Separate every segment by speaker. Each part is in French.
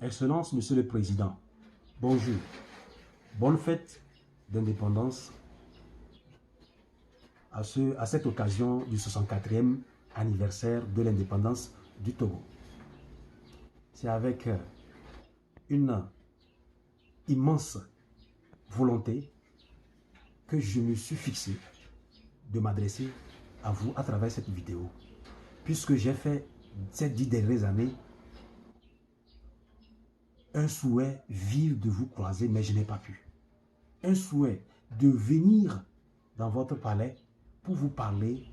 Speaker 1: Excellence, Monsieur le Président, bonjour. Bonne fête d'indépendance à cette occasion du 64e anniversaire de l'indépendance du Togo. C'est avec une immense volonté que je me suis fixé de m'adresser à vous à travers cette vidéo, puisque j'ai fait ces 10 dernières années un souhait vif de vous croiser, mais je n'ai pas pu. Un souhait de venir dans votre palais pour vous parler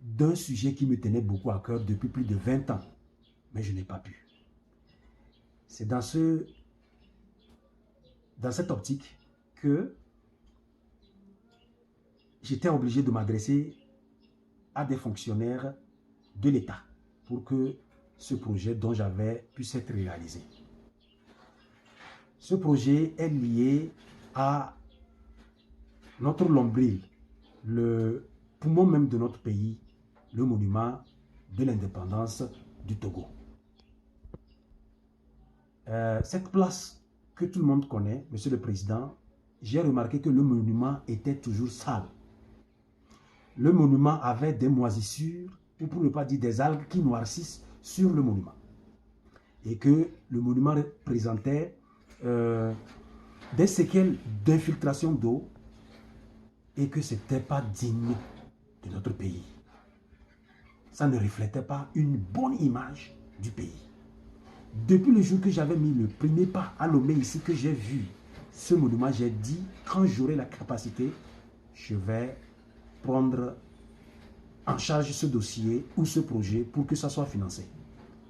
Speaker 1: d'un sujet qui me tenait beaucoup à cœur depuis plus de 20 ans, mais je n'ai pas pu. C'est dans cette optique que j'étais obligé de m'adresser à des fonctionnaires de l'État pour que ce projet dont j'avais puisse être réalisé. Ce projet est lié à notre Lombril, le poumon même de notre pays, le monument de l'indépendance du Togo. Cette place que tout le monde connaît, Monsieur le Président, j'ai remarqué que le monument était toujours sale. Le monument avait des moisissures, ou pour ne pas dire des algues qui noircissent sur le monument. Et que le monument présentait des séquelles d'infiltration d'eau et que ce n'était pas digne de notre pays. Ça ne reflétait pas une bonne image du pays. Depuis le jour que j'avais mis le premier pas à Lomé ici, que j'ai vu ce monument, j'ai dit, quand j'aurai la capacité, je vais prendre en charge ce dossier ou ce projet pour que ça soit financé.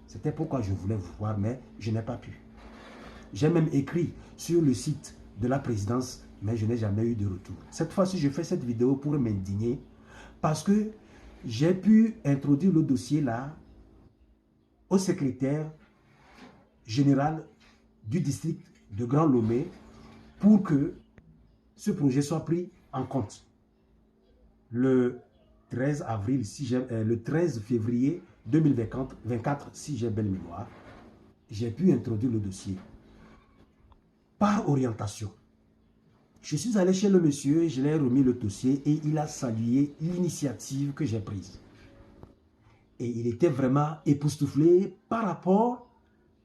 Speaker 1: C'était pourquoi je voulais vous voir, mais je n'ai pas pu. J'ai même écrit sur le site de la présidence, mais je n'ai jamais eu de retour. Cette fois-ci, je fais cette vidéo pour m'indigner parce que j'ai pu introduire le dossier là au secrétaire général du district de Grand Lomé pour que ce projet soit pris en compte. Le 13 avril, le 13 février 2024, si j'ai belle mémoire, j'ai pu introduire le dossier. Par orientation, je suis allé chez le monsieur et je lui ai remis le dossier et il a salué l'initiative que j'ai prise. Et il était vraiment époustouflé par rapport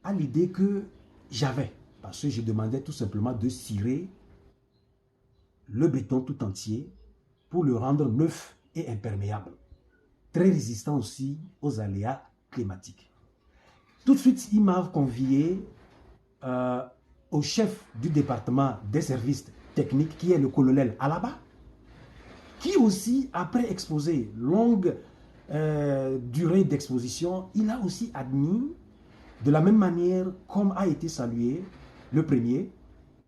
Speaker 1: à l'idée que j'avais. Parce que je demandais tout simplement de cirer le béton tout entier pour le rendre neuf et imperméable. Très résistant aussi aux aléas climatiques. Tout de suite, il m'a convié au chef du département des services techniques, qui est le colonel Alaba, qui aussi, après exposé longue durée d'exposition, il a aussi admis, de la même manière comme a été salué le premier,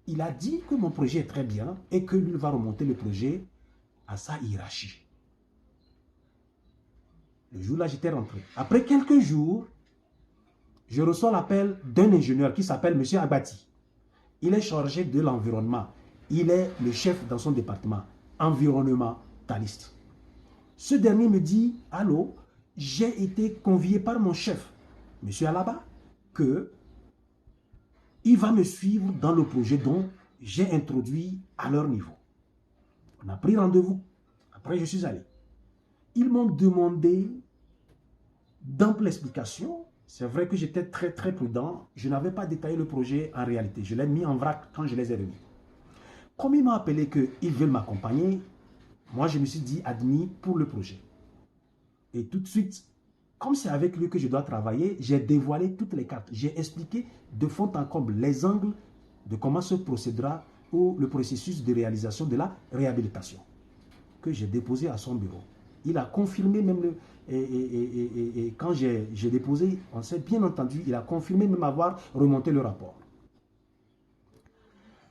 Speaker 1: il a dit que mon projet est très bien et que lui va remonter le projet à sa hiérarchie. Le jour-là, j'étais rentré. Après quelques jours, je reçois l'appel d'un ingénieur qui s'appelle M. Abati. Il est chargé de l'environnement. Il est le chef dans son département, environnementaliste. Ce dernier me dit, allô, j'ai été convié par mon chef, M. Alaba, que il va me suivre dans le projet dont j'ai introduit à leur niveau. On a pris rendez-vous. Après, je suis allé. Ils m'ont demandé d'amples explications. C'est vrai que j'étais très prudent. Je n'avais pas détaillé le projet en réalité. Je l'ai mis en vrac quand je les ai remis. Comme ils m'ont appelé qu'ils veulent m'accompagner, moi je me suis dit admis pour le projet. Et tout de suite, comme c'est avec lui que je dois travailler, j'ai dévoilé toutes les cartes. J'ai expliqué de fond en comble les angles de comment se procédera ou le processus de réalisation de la réhabilitation que j'ai déposé à son bureau. Il a confirmé même et quand j'ai déposé, on s'est bien entendu, il a confirmé même avoir remonté le rapport.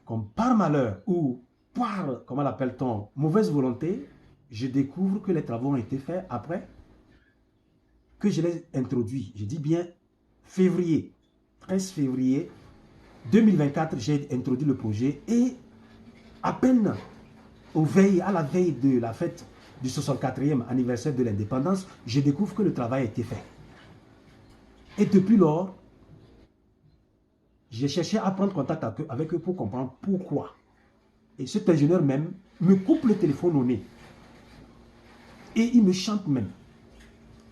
Speaker 1: Comme par malheur ou par, comment l'appelle-t-on, mauvaise volonté, je découvre que les travaux ont été faits après que je les introduis. Je dis bien février, 13 février 2024, j'ai introduit le projet et à peine à la veille de la fête du 64e anniversaire de l'indépendance, je découvre que le travail a été fait. Et depuis lors, J'ai cherché à prendre contact avec eux pour comprendre pourquoi. Et cet ingénieur même me coupe le téléphone au nez. Et il me chante même.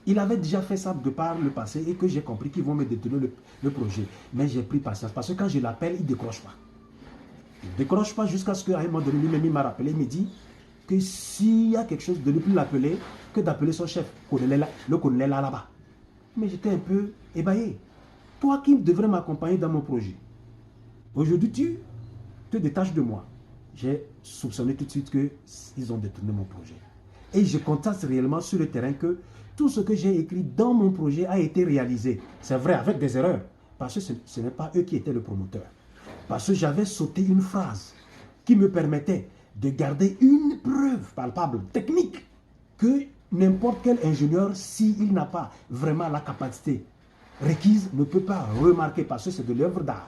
Speaker 1: Il avait déjà fait ça de par le passé et que j'ai compris qu'ils vont me détourner le projet. Mais j'ai pris patience parce que quand je l'appelle, il ne décroche pas. Il ne décroche pas jusqu'à ce qu'à un moment donné, lui-même, il m'a rappelé, il me dit que s'il y a quelque chose, de ne plus l'appeler que d'appeler son chef, le colonel là-bas. Mais j'étais un peu ébahi. Toi qui devrais m'accompagner dans mon projet, aujourd'hui tu te détaches de moi. J'ai soupçonné tout de suite qu'ils ont détourné mon projet. Et je constate réellement sur le terrain que tout ce que j'ai écrit dans mon projet a été réalisé. C'est vrai, avec des erreurs. Parce que ce n'est pas eux qui étaient le promoteur. Parce que j'avais sauté une phrase qui me permettait de garder une preuve palpable, technique, que n'importe quel ingénieur, s'il n'a pas vraiment la capacité requise, ne peut pas remarquer parce que c'est de l'œuvre d'art.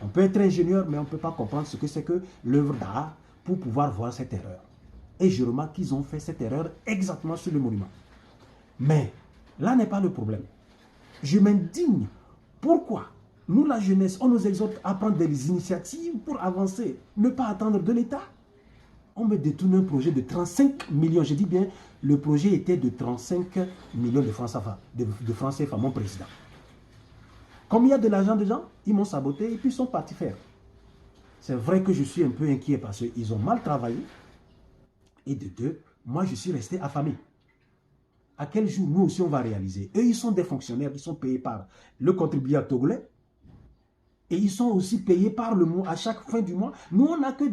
Speaker 1: On peut être ingénieur, mais on ne peut pas comprendre ce que c'est que l'œuvre d'art pour pouvoir voir cette erreur. Et je remarque qu'ils ont fait cette erreur exactement sur le monument. Mais là n'est pas le problème. Je m'indigne. Pourquoi nous, la jeunesse, on nous exhorte à prendre des initiatives pour avancer, ne pas attendre de l'État. On me détourne un projet de 35 millions. Je dis bien, le projet était de 35 millions de francs CFA, mon président. Comme il y a de l'argent dedans, ils m'ont saboté et puis ils sont partis faire. C'est vrai que je suis un peu inquiet parce qu'ils ont mal travaillé. Et de deux, moi je suis resté affamé. À quel jour nous aussi on va réaliser? Eux, ils sont des fonctionnaires qui sont payés par le contribuable togolais. Et ils sont aussi payés par le mois, à chaque fin du mois. Nous, on n'a que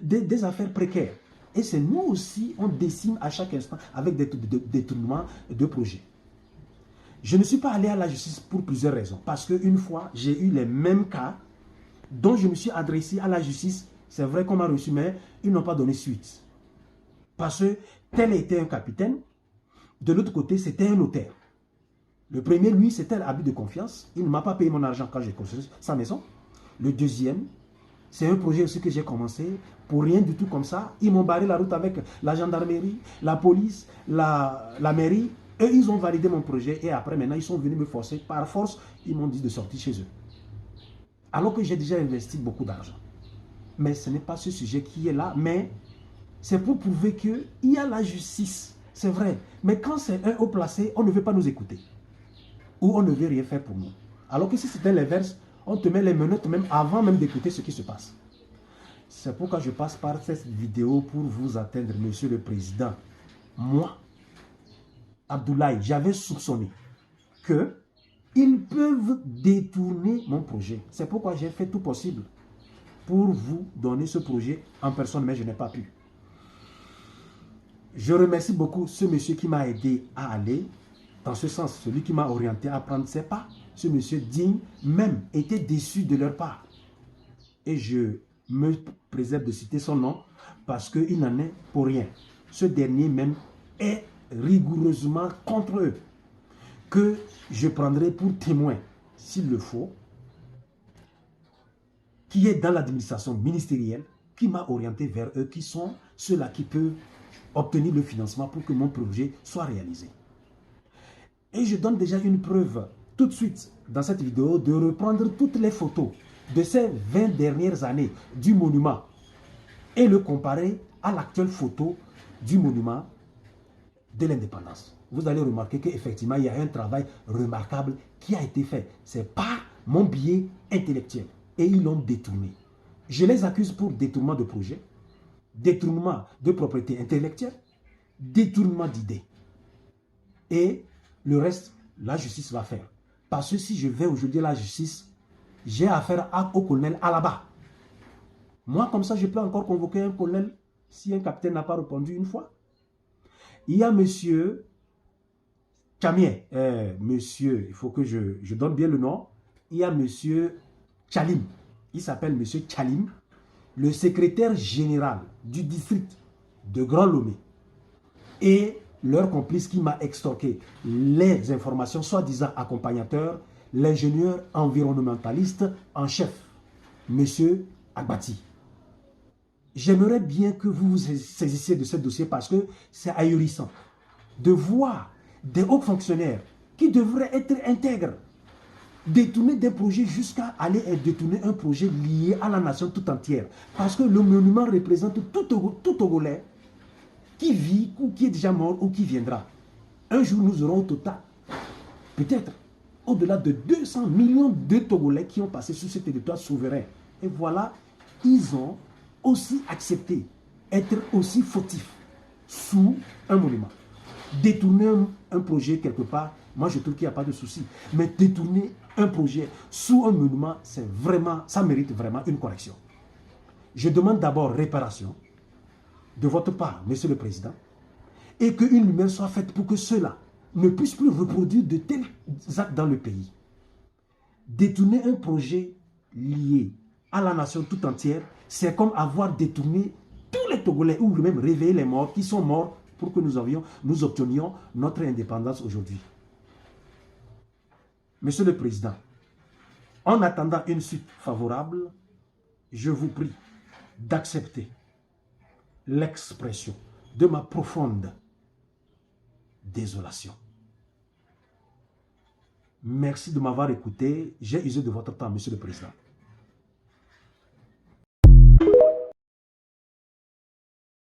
Speaker 1: des affaires précaires. Et c'est nous aussi, on décime à chaque instant avec des détournements de projets. Je ne suis pas allé à la justice pour plusieurs raisons. Parce qu'une fois, j'ai eu les mêmes cas dont je me suis adressé à la justice. C'est vrai qu'on m'a reçu, mais ils n'ont pas donné suite. Parce que tel était un capitaine, de l'autre côté, c'était un notaire. Le premier, lui, c'était l'abus de confiance. Il ne m'a pas payé mon argent quand j'ai construit sa maison. Le deuxième, c'est un projet aussi que j'ai commencé pour rien du tout comme ça. Ils m'ont barré la route avec la gendarmerie, la police, la mairie. Eux, ils ont validé mon projet et après, maintenant, ils sont venus me forcer. Par force, ils m'ont dit de sortir chez eux. Alors que j'ai déjà investi beaucoup d'argent. Mais ce n'est pas ce sujet qui est là, mais c'est pour prouver qu'il y a la justice. C'est vrai. Mais quand c'est un haut placé, on ne veut pas nous écouter. Ou on ne veut rien faire pour nous. Alors que si c'était l'inverse, on te met les menottes même avant même d'écouter ce qui se passe. C'est pourquoi je passe par cette vidéo pour vous atteindre, Monsieur le Président. Moi, Abdoulaye, j'avais soupçonné qu'ils peuvent détourner mon projet. C'est pourquoi j'ai fait tout possible pour vous donner ce projet en personne, mais je n'ai pas pu. Je remercie beaucoup ce monsieur qui m'a aidé à aller dans ce sens, celui qui m'a orienté à prendre ses pas. Ce monsieur digne même était déçu de leur part. Et je me préserve de citer son nom parce qu'il n'en est pour rien. Ce dernier même est rigoureusement contre eux, que je prendrai pour témoin, s'il le faut, qui est dans l'administration ministérielle, qui m'a orienté vers eux, qui sont ceux-là qui peuvent obtenir le financement pour que mon projet soit réalisé. Et je donne déjà une preuve tout de suite dans cette vidéo de reprendre toutes les photos de ces 20 dernières années du monument et le comparer à l'actuelle photo du monument de l'indépendance. Vous allez remarquer qu'effectivement, il y a un travail remarquable qui a été fait. C'est par mon biais intellectuel. Et ils l'ont détourné. Je les accuse pour détournement de projet, détournement de propriété intellectuelle, détournement d'idées. Et le reste, la justice va faire. Parce que si je vais aujourd'hui à la justice, j'ai affaire au colonel à là-bas. Moi, comme ça, je peux encore convoquer un colonel si un capitaine n'a pas répondu une fois. Il y a monsieur Chamier, monsieur, il faut que je donne bien le nom. Il y a monsieur Chalim. Il s'appelle monsieur Chalim, le secrétaire général du district de Grand Lomé. Et leur complice qui m'a extorqué les informations, soi-disant accompagnateur, l'ingénieur environnementaliste en chef, monsieur Agbati. J'aimerais bien que vous vous saisissiez de ce dossier parce que c'est ahurissant de voir des hauts fonctionnaires qui devraient être intègres, Détourner des projets jusqu'à aller détourner un projet lié à la nation tout entière. Parce que le monument représente tout Togolais qui vit ou qui est déjà mort ou qui viendra. Un jour, nous aurons au total, peut-être, au-delà de 200 millions de Togolais qui ont passé sur ce territoire souverain. Et voilà, ils ont aussi accepté être aussi fautifs sous un monument. Détourner un projet quelque part, moi je trouve qu'il n'y a pas de souci. Mais détourner un projet sous un monument, c'est vraiment, ça mérite vraiment une correction. Je demande d'abord réparation de votre part, Monsieur le Président, et qu'une lumière soit faite pour que ceux-là ne puissent plus reproduire de tels actes dans le pays. Détourner un projet lié à la nation tout entière, c'est comme avoir détourné tous les Togolais ou même réveiller les morts qui sont morts pour que nous obtenions notre indépendance aujourd'hui. Monsieur le Président, en attendant une suite favorable, je vous prie d'accepter l'expression de ma profonde désolation. Merci de m'avoir écouté. J'ai usé de votre temps, Monsieur le Président.